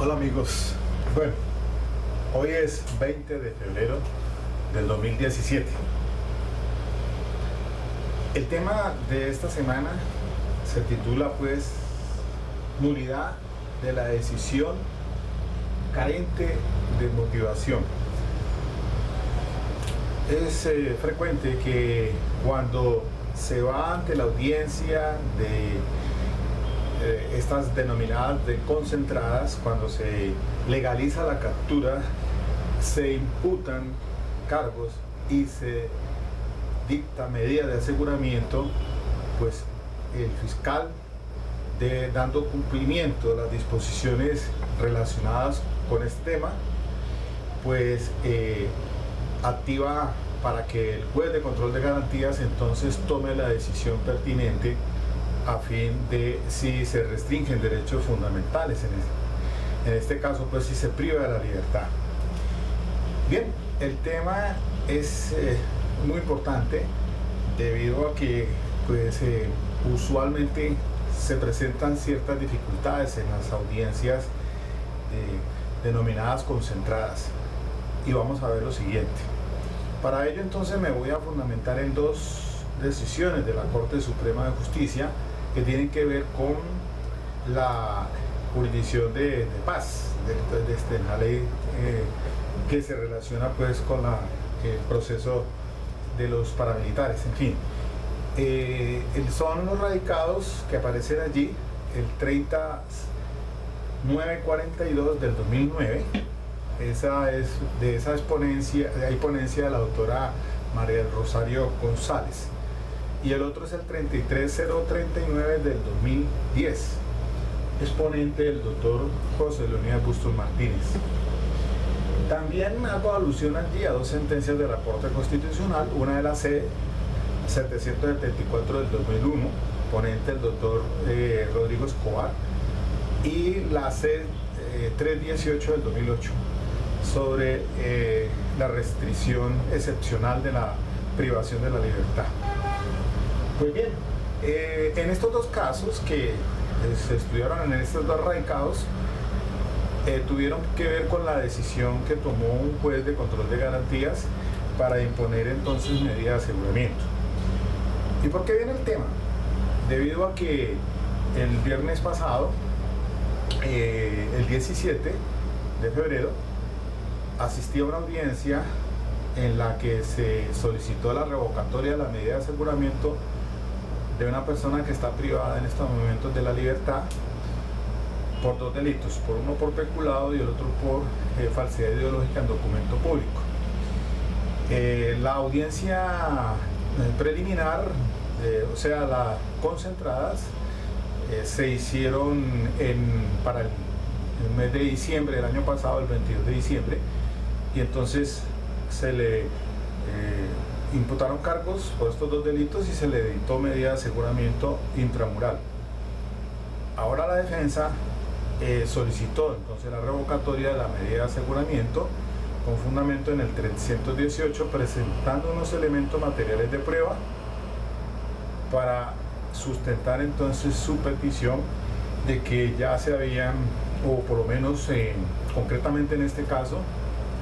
Hola amigos, bueno, hoy es 20 de febrero del 2017. El tema de esta semana se titula pues nulidad de la decisión carente de motivación. Es frecuente que cuando se va ante la audiencia de estas denominadas de concentradas, cuando se legaliza la captura, se imputan cargos y se dicta medida de aseguramiento, pues el fiscal, dando cumplimiento a las disposiciones relacionadas con este tema, pues activa para que el juez de control de garantías entonces tome la decisión pertinente a fin de si se restringen derechos fundamentales, en este caso pues si se priva de la libertad. Bien, el tema es muy importante debido a que pues usualmente se presentan ciertas dificultades en las audiencias denominadas concentradas, y vamos a ver lo siguiente. Para ello entonces me voy a fundamentar en dos decisiones de la Corte Suprema de Justicia que tienen que ver con la jurisdicción de paz, de la ley que se relaciona pues con el proceso de los paramilitares. En fin, son los radicados que aparecen allí, el 30942 del 2009. Esa es de esa exponencia, hay ponencia de la doctora María del Rosario González, y el otro es el 33039 del 2010, exponente del doctor José Leonidas Bustos Martínez. También hago alusión allí a dos sentencias de la Corte Constitucional, una de la C-774 del 2001, ponente el doctor Rodrigo Escobar, y la C-318 del 2008, sobre la restricción excepcional de la privación de la libertad. Pues bien, en estos dos casos que se estudiaron en estos dos radicados, tuvieron que ver con la decisión que tomó un juez de control de garantías para imponer entonces medidas de aseguramiento. ¿Y por qué viene el tema? Debido a que el viernes pasado, el 17 de febrero, asistí a una audiencia en la que se solicitó la revocatoria de la medida de aseguramiento de una persona que está privada en estos momentos de la libertad por dos delitos, por uno por peculado y el otro por falsedad ideológica en documento público. La audiencia preliminar, o sea, las concentradas, se hicieron para el mes de diciembre del año pasado, el 22 de diciembre, y entonces se le imputaron cargos por estos dos delitos y se le dictó medida de aseguramiento intramural. Ahora la defensa solicitó entonces la revocatoria de la medida de aseguramiento con fundamento en el 318, presentando unos elementos materiales de prueba para sustentar entonces su petición de que ya se habían, o por lo menos concretamente en este caso,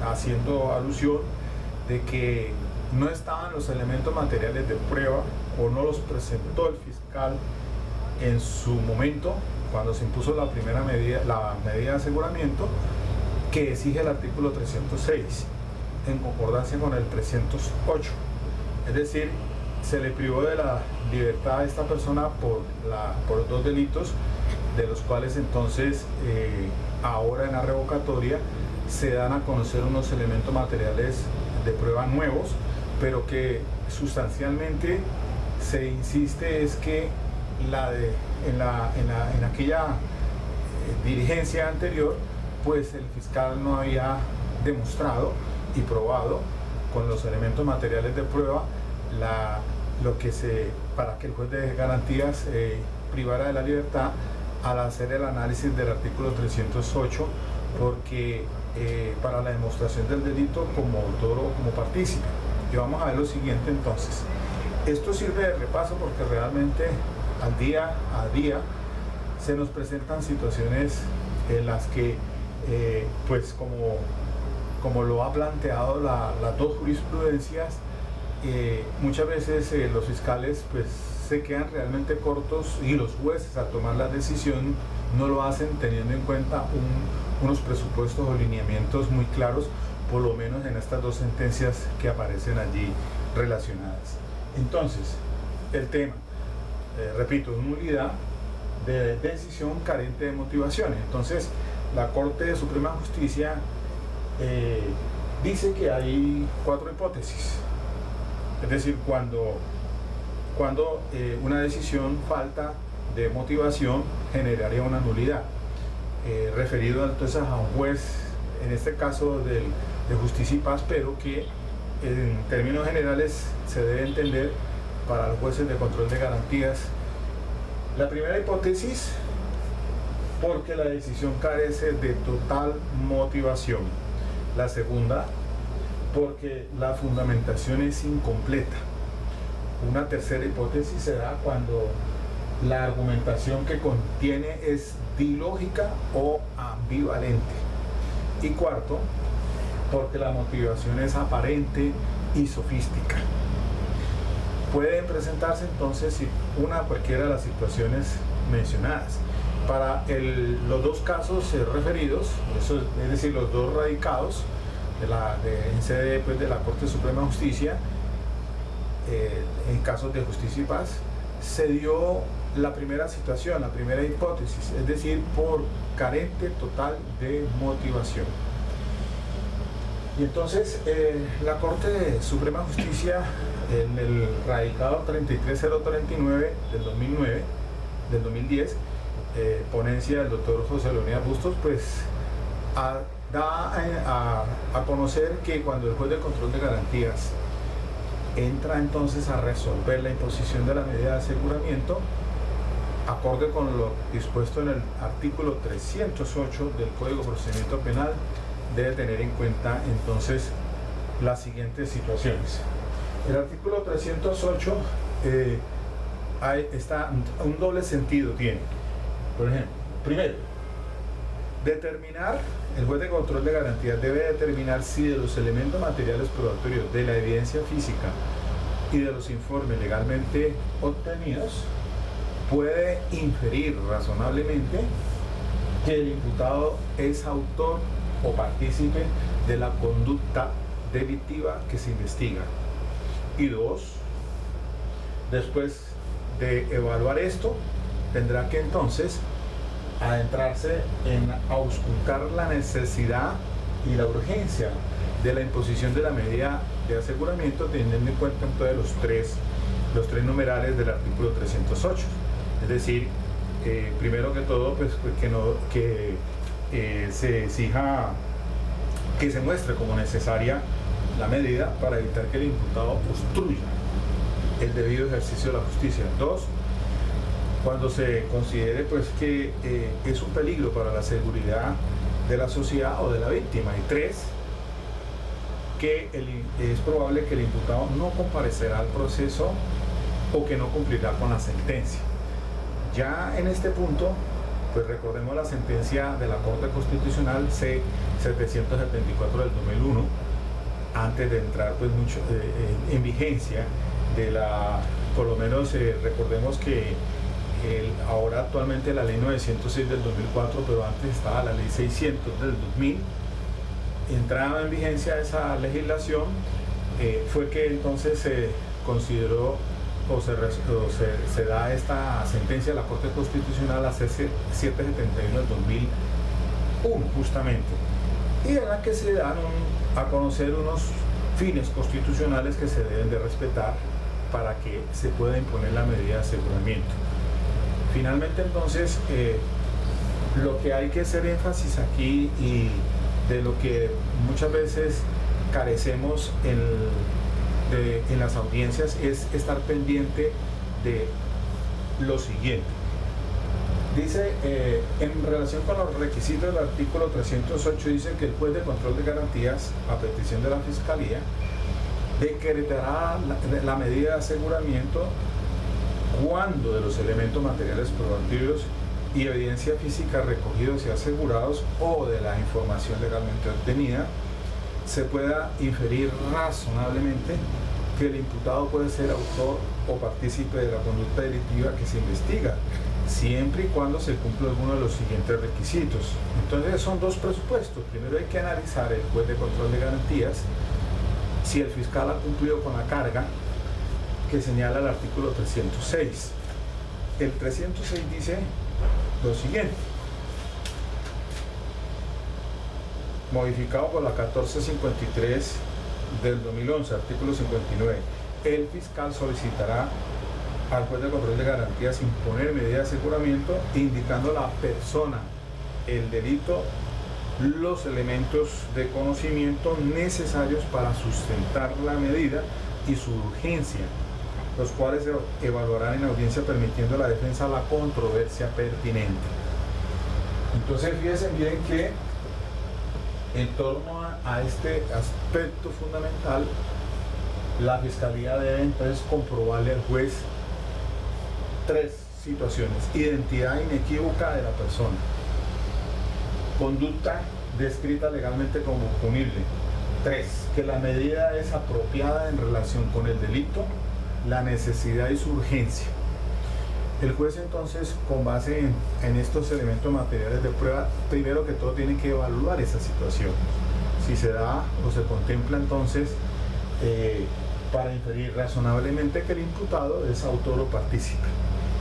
haciendo alusión de que no estaban los elementos materiales de prueba o no los presentó el fiscal en su momento cuando se impuso la primera medida, la medida de aseguramiento que exige el artículo 306 en concordancia con el 308. Es decir, se le privó de la libertad a esta persona por dos delitos, de los cuales entonces ahora en la revocatoria se dan a conocer unos elementos materiales de prueba nuevos, pero que sustancialmente se insiste es que en aquella diligencia anterior, pues el fiscal no había demostrado y probado con los elementos materiales de prueba para que el juez de garantías privara de la libertad al hacer el análisis del artículo 308, porque para la demostración del delito como autor o como partícipe. Y vamos a ver lo siguiente entonces. Esto sirve de repaso porque realmente al día a día se nos presentan situaciones en las que pues como lo ha planteado las dos jurisprudencias, muchas veces los fiscales pues se quedan realmente cortos, y los jueces al tomar la decisión no lo hacen teniendo en cuenta unos presupuestos o lineamientos muy claros, por lo menos en estas dos sentencias que aparecen allí relacionadas. Entonces, el tema, repito, nulidad de decisión carente de motivación. Entonces, la Corte de Suprema Justicia dice que hay 4 hipótesis. Es decir, cuando una decisión falta de motivación generaría una nulidad. Referido entonces a un juez, en este caso de Justicia y Paz, pero que en términos generales se debe entender para los jueces de control de garantías. La primera hipótesis, porque la decisión carece de total motivación. La segunda, porque la fundamentación es incompleta. Una tercera hipótesis será cuando la argumentación que contiene es ilógica o ambivalente. Y cuarto, porque la motivación es aparente y sofística. Pueden presentarse entonces cualquiera de las situaciones mencionadas. Para los dos casos referidos, es decir, los dos radicados en sede pues, de la Corte Suprema de Justicia, en casos de Justicia y Paz, se dio la primera situación, la primera hipótesis, es decir, por carente total de motivación. Y entonces la Corte Suprema de Justicia, en el radicado 33039 del 2010, ponencia del doctor José Leonidas Bustos, pues da a conocer que cuando el juez de control de garantías entra entonces a resolver la imposición de la medida de aseguramiento, acorde con lo dispuesto en el artículo 308 del Código de Procedimiento Penal, debe tener en cuenta entonces las siguientes situaciones. El artículo 308 está un doble sentido tiene. Por ejemplo, primero, el juez de control de garantías debe determinar si de los elementos materiales probatorios, de la evidencia física y de los informes legalmente obtenidos, puede inferir razonablemente que el imputado es autor o partícipe de la conducta delictiva que se investiga. Y dos, después de evaluar esto, tendrá que entonces adentrarse en auscultar la necesidad y la urgencia de la imposición de la medida de aseguramiento, teniendo en cuenta entonces los tres numerales del artículo 308. Es decir, primero que todo, pues que se exija que se muestre como necesaria la medida para evitar que el imputado obstruya el debido ejercicio de la justicia. Dos, cuando se considere pues que es un peligro para la seguridad de la sociedad o de la víctima. Y tres, que es probable que el imputado no comparecerá al proceso o que no cumplirá con la sentencia. Ya en este punto, pues recordemos la sentencia de la Corte Constitucional C-774 del 2001, antes de entrar pues en vigencia de por lo menos recordemos que ahora actualmente la ley 906 del 2004, pero antes estaba la ley 600 del 2000, entraba en vigencia esa legislación, fue que entonces se consideró o se da esta sentencia de la Corte Constitucional, la C-771 del 2001 justamente, y en la que se dan a conocer unos fines constitucionales que se deben de respetar para que se pueda imponer la medida de aseguramiento. Finalmente entonces, lo que hay que hacer énfasis aquí y de lo que muchas veces carecemos en las audiencias es estar pendiente de lo siguiente. Dice, en relación con los requisitos del artículo 308, dice que el juez de control de garantías, a petición de la Fiscalía, decretará la medida de aseguramiento cuando de los elementos materiales probatorios y evidencia física recogidos y asegurados o de la información legalmente obtenida, se pueda inferir razonablemente que el imputado puede ser autor o partícipe de la conducta delictiva que se investiga, siempre y cuando se cumpla alguno de los siguientes requisitos. Entonces son dos presupuestos. Primero hay que analizar el juez de control de garantías si el fiscal ha cumplido con la carga que señala el artículo 306. El 306 dice lo siguiente: modificado por la 1453 del 2011, artículo 59, el fiscal solicitará al juez de control de garantías imponer medida de aseguramiento indicando la persona, el delito, los elementos de conocimiento necesarios para sustentar la medida y su urgencia, los cuales se evaluarán en audiencia permitiendo a la defensa la controversia pertinente. Entonces fíjense bien que en torno a este aspecto fundamental, la Fiscalía debe entonces comprobarle al juez tres situaciones: identidad inequívoca de la persona, conducta descrita legalmente como punible, 3, que la medida es apropiada en relación con el delito, la necesidad y su urgencia. El juez entonces, con base en estos elementos materiales de prueba, primero que todo tiene que evaluar esa situación, si se da o se contempla entonces para inferir razonablemente que el imputado es autor o partícipe.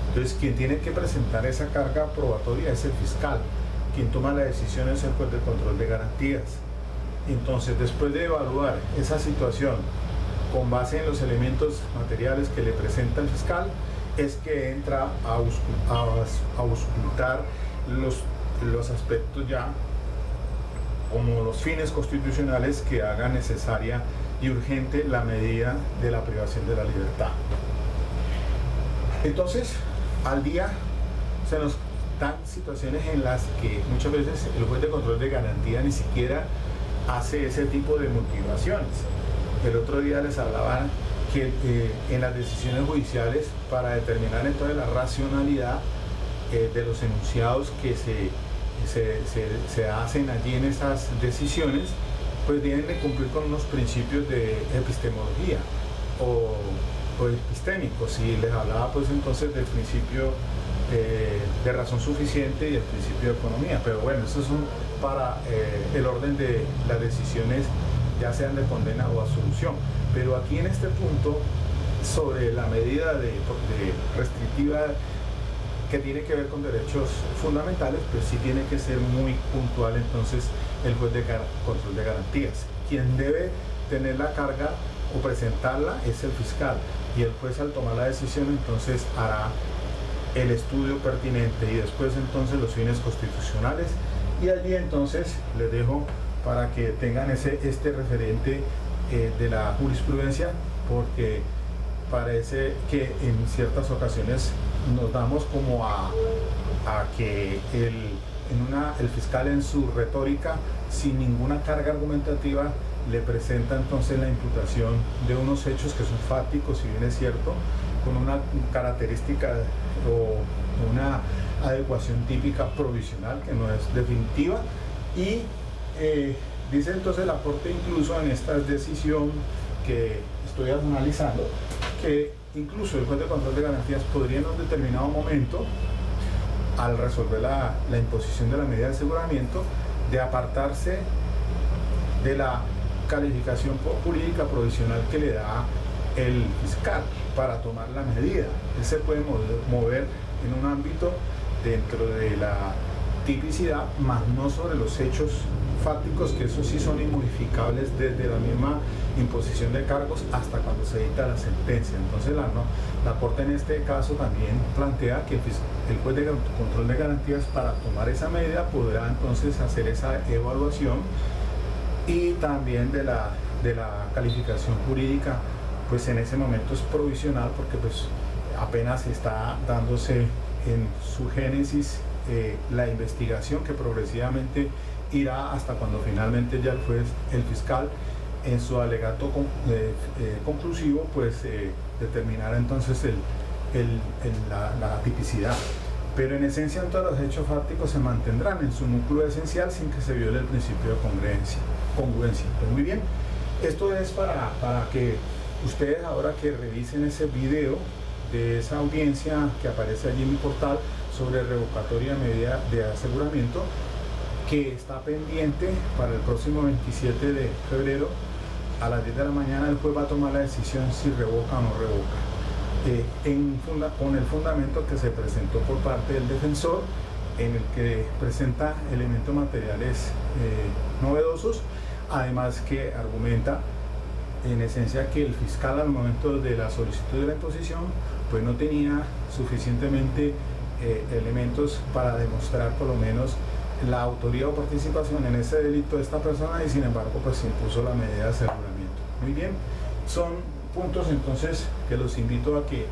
Entonces quien tiene que presentar esa carga probatoria es el fiscal, quien toma la decisión es el juez de control de garantías. Entonces, después de evaluar esa situación con base en los elementos materiales que le presenta el fiscal, es que entra a auscultar los aspectos ya como los fines constitucionales que hagan necesaria y urgente la medida de la privación de la libertad. Entonces, al día se nos dan situaciones en las que muchas veces el juez de control de garantía ni siquiera hace ese tipo de motivaciones. El otro día les hablaba que en las decisiones judiciales, para determinar entonces la racionalidad de los enunciados que se hacen allí en esas decisiones, pues deben de cumplir con unos principios de epistemología o epistémicos. Y les hablaba pues entonces del principio de razón suficiente y el principio de economía. Pero bueno, esos son para el orden de las decisiones, ya sean de condena o absolución. Pero aquí en este punto, sobre la medida de restrictiva que tiene que ver con derechos fundamentales, pues sí tiene que ser muy puntual entonces el juez de control de garantías. Quien debe tener la carga o presentarla es el fiscal, y el juez, al tomar la decisión, entonces hará el estudio pertinente y después entonces los fines constitucionales, y allí entonces les dejo para que tengan este referente de la jurisprudencia, porque parece que en ciertas ocasiones nos damos como a que el fiscal, en su retórica, sin ninguna carga argumentativa, le presenta entonces la imputación de unos hechos que son fácticos, si bien es cierto, con una característica o una adecuación típica provisional que no es definitiva, y dice entonces la Corte, incluso en esta decisión que estoy analizando, que incluso el juez de control de garantías podría en un determinado momento, al resolver la imposición de la medida de aseguramiento, de apartarse de la calificación jurídica provisional que le da el fiscal para tomar la medida. Él se puede mover en un ámbito dentro de la tipicidad, más no sobre los hechos fácticos, que esos sí son inmodificables desde la misma imposición de cargos hasta cuando se dicta la sentencia. Entonces la Corte en este caso también plantea que el juez de control de garantías, para tomar esa medida, podrá entonces hacer esa evaluación, y también de la calificación jurídica, pues en ese momento es provisional, porque pues apenas está dándose en su génesis la investigación, que progresivamente irá hasta cuando finalmente ya el fiscal, en su alegato conclusivo, pues determinará entonces la tipicidad. pero en esencia todos los hechos fácticos se mantendrán en su núcleo esencial sin que se viole el principio de congruencia. Pues muy bien, esto es para que ustedes, ahora que revisen ese video de esa audiencia que aparece allí en mi portal sobre revocatoria de medida de aseguramiento, que está pendiente para el próximo 27 de febrero a las 10 de la mañana, el juez va a tomar la decisión si revoca o no revoca, con el fundamento que se presentó por parte del defensor, en el que presenta elementos materiales novedosos, además que argumenta en esencia que el fiscal al momento de la solicitud de la imposición pues no tenía suficientemente elementos para demostrar por lo menos la autoría o participación en ese delito de esta persona, y sin embargo pues se impuso la medida de aseguramiento. Muy bien, son puntos entonces que los invito a que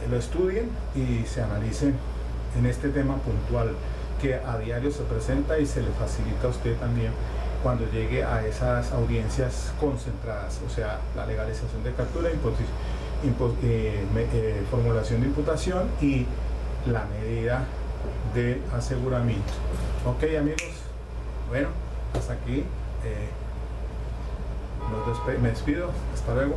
lo estudien y se analicen en este tema puntual que a diario se presenta y se le facilita a usted también cuando llegue a esas audiencias concentradas, o sea, la legalización de captura, formulación de imputación y la medida de aseguramiento. Ok, amigos, bueno, hasta aquí me despido, hasta luego.